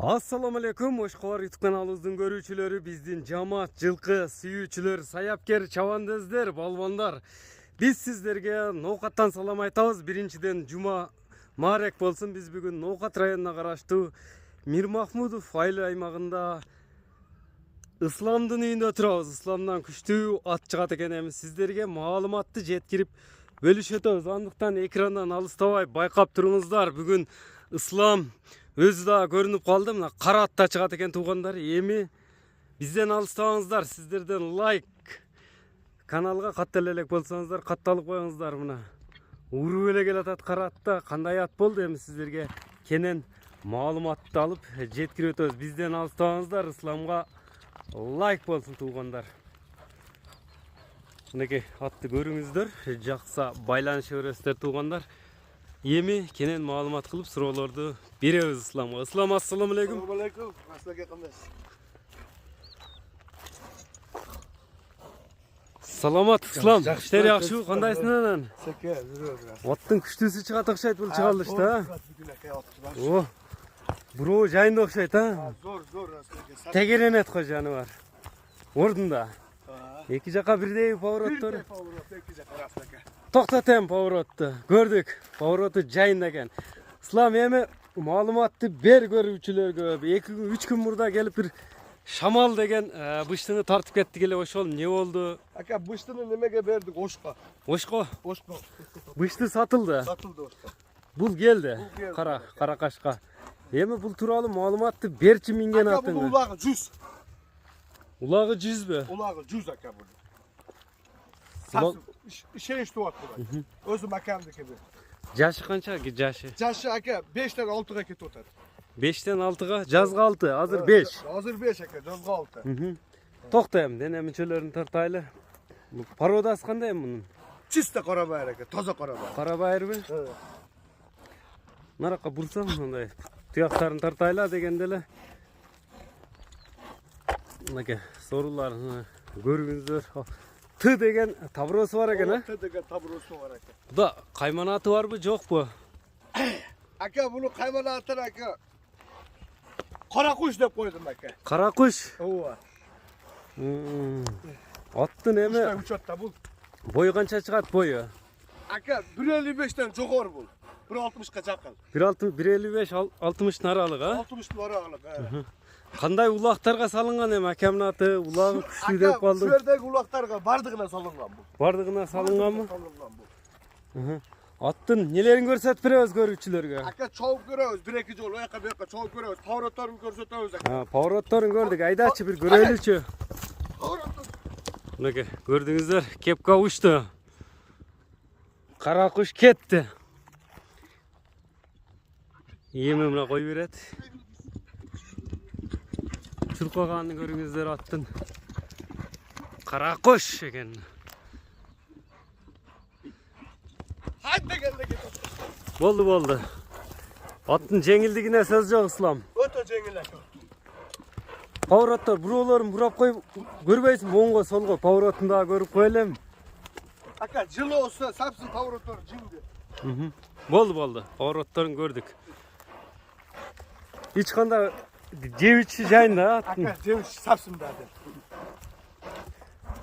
Assalamu alaikum, Oşkovar YouTube kanalımızın görücüleri, bizden cemaat, жылқы, сүйүүчүлөр, саяпкер, çavandızlar, balvanlar. Biz sizlerge Ноқаттан салам айтабыз. Биринчиден жума марек болсын. Biz бүгүн Ноқат районуна караштуу Мир Махмудов айыл аймагында Исламдын үйүндө турабыз. Исламдан күчтүү ат чыгат экен. Эми сиздерге маалыматты жеткирип бөлүшөтөбүз. Андыктан экрандан алыстабай байкап туруңуздар. Бүгүн Ислам өзү да көрүнүп калды. Мына кара атта чыгат экен туугандар. Эми бизден алыстабаңыздар. Сиздерден лайк, каналга каттала элек болсоңуздар, катталып коюңуздар. Мына уруп эле келатат кара атта. Кандай ат болду? Эми сиздерге кенен маалыматты алып жеткирип өтөбүз. Бизден алыстабаңыздар. Исламга лайк болсун туугандар. Мынакей атты көрүңүздөр. Жакса байланыша бересиздер туугандар. Эми кенен маалымат кылып суроолорду беребиз Исламга. Ислам, ассаламу алейкум. Ассаламу алейкум. Аслага кандайсыз? Саламат, Ислам. Иштер жакшыбы? Кандайсың анан? Секе, жүрөбүз. Аттын күчтүүсү чыгат окшойт бул чыгарылышта. О, буруу жайында окшойт, а? Зор, аслага. Тегеренет го жаныбар. Ордунда. Эки жака бирдей повороттор. Токтотем поворотту. Көрдүк. Повороту жайында экен. Ислам, эми маалыматты бер көрүүчүлөргө. 2-3 күн мурда келип бир шамал деген быштыны тартып кеттик эле, ошол эмне болду? Ака, быштыны немеге бердик? Ошко. Ошко? Ошко. Бышты сатылды. Сатылды ошко. Бул келди. Кара кашка. Эми бул тууралуу маалыматты берчи минген Ака, атыңы. бул улагы 100. Улагы 100бү? Улагы 100 ака бул. Сатып, ишенич туат бул. Өзү макамдыки бул. Жашы канча? Жашы? Жашы ака 5тен 6га кетип атат. 5тен 6га, жазга 6, азыр 5. Азыр 5 ака, жазга 6. Токто эми, дене мүчөлөрүн тартайлы. Породасы кандай эми мунун? Чисто кара байыр ака, таза кара байыр. Кара байырбы? Наракка бурсам мындай туяктарын тартайлы дегенде эле. Мынакей сооруларын көрүңүздөр. Т деген табыросу бар экен, а? Т деген табыросу бар ака. Буда кайманаты барбы, жокпу? Ака, буну кайманатын ака. Кара куш деп койдум ака. Кара куш. Ооба. Аттын эми Учетта бул. бою канча чыгат бою? Ака, 1.55тен жогору бул. 1.60га жакын. 1.55-60 аралык, а? 60 аралык. Кандай улактарга салынган эми акамдын аты? Улагы күчтүү деп калдым. Ака, жердеги улактарга бардыгына салынган бул. Бардыгына салынганбы? Салынган бул. Аттын нелерин көрсөтүп беребиз көрүүчүлөргө? Ака, чогуп көрөбүз, 1-2 жолу аяка бияка чогуп көрөбүз. Поворотторун көрсөтөбүз ака. Поворотторун көрдүк. Айдачы бир көрөлүчү. Повороттор. Мынакей көрдүңүздөр, кепка учту. Кара куш кетти. Эми мына кой берет. Чуркаганын көрүңүздөр аттын. Кара куш экен. Хайт дегенде кетет. Болду. Аттын жеңилдигине сөз жок, Ислам. Өтө жеңил ака. Повороттор буроолорун бурап коюп көрбөйсүңбү? Оңго солго поворотун дагы көрүп кой элем. Ака, жылы болсо сапсын повороттор жиңди. Болду. Поворотторун көрдүк. Эч кандай жебичи жайында аттын. Ака, жемиш сапсын дады.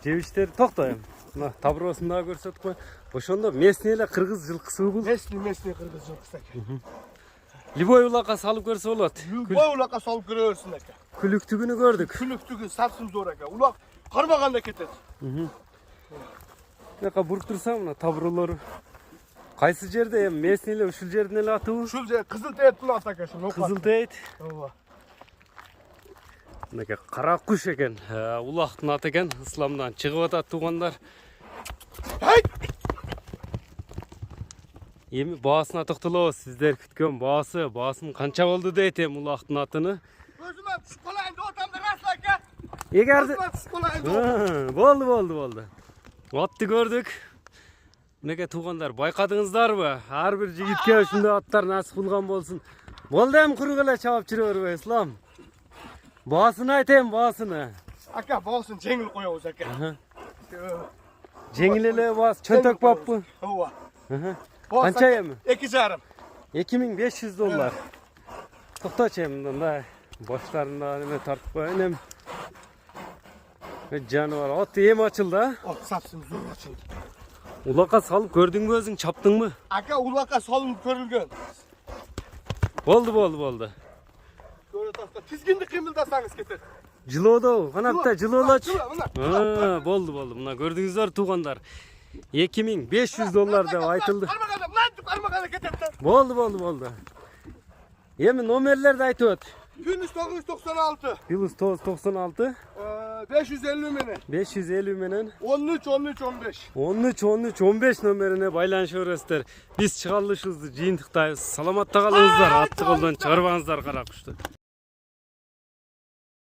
Жебичтер токтойм. Мына табыросун дагы көрсөтүп кой. Ошондо местный эле кыргыз жылкысы бул. Местный кыргыз жылкысы ака. Любой улакка салып көрсө болот. Любой улакка салып көрөсүң ака. Күлүктүгүнү көрдүк. Күлүктүгү сапсын зор ака. Улак кармаганда кетет. Мына буруп турсам мына табыролору. Кайсы жерде эми местный эле ушул жердин эле атыбы? Ушул жер кызыл тейиттин аты ака, ушул. Кызыл тейит. Ооба. Мынакей кара куш экен. Улактын аты экен. Исламдан чыгып атат туугандар. Хайт! Эми баасына токтолобуз. Сиздер күткөн баасын канча болду дейт эми улактын атыны. Өзүмө түшүп калайын деп атам да рас ака. Эгерде Түшүп калайын деп. болду. Атты көрдүк. Мынакей туугандар, байкадыңыздарбы? Ар бир жигитке ушундай аттар насып кылган болсун. Болду эми курук эле чабып жүрө бербей, Ислам. Баасын айтайын, баасыны. Ака, баасын жеңил коебуз ака. Жеңил эле баас, чөнтөк баппы? Ооба. Канча эми? 2,5. $2500. Токточу эми мындай. Başlarında neme tartıp koyayım. Canavar at yem açıldı ha. Ot sapsın zor açıldı. Ulaka salıp gördün mü özün çaptın mı? Aka ulaka salınıp körülgen. Oldu. Böyle tasla tizgindi kımıldasanız getir. Jilo'da kanapta jilo'la aç. Bunlar. Boldu. Buna gördüğünüzler tuğanlar. 2500 dolar da aytıldı. Armağanı getir. Boldu. Yemin nomerler de aytı öt. Yunus 996. Yunus 96 550 mini. 550 menen 13 15 nomerine baylanışıyoruzlar. Biz çıkarılışızdı, jiyintiktayız. Salamatta kalыңızlar, attık oldan çıkarbanızlar kara kuştu.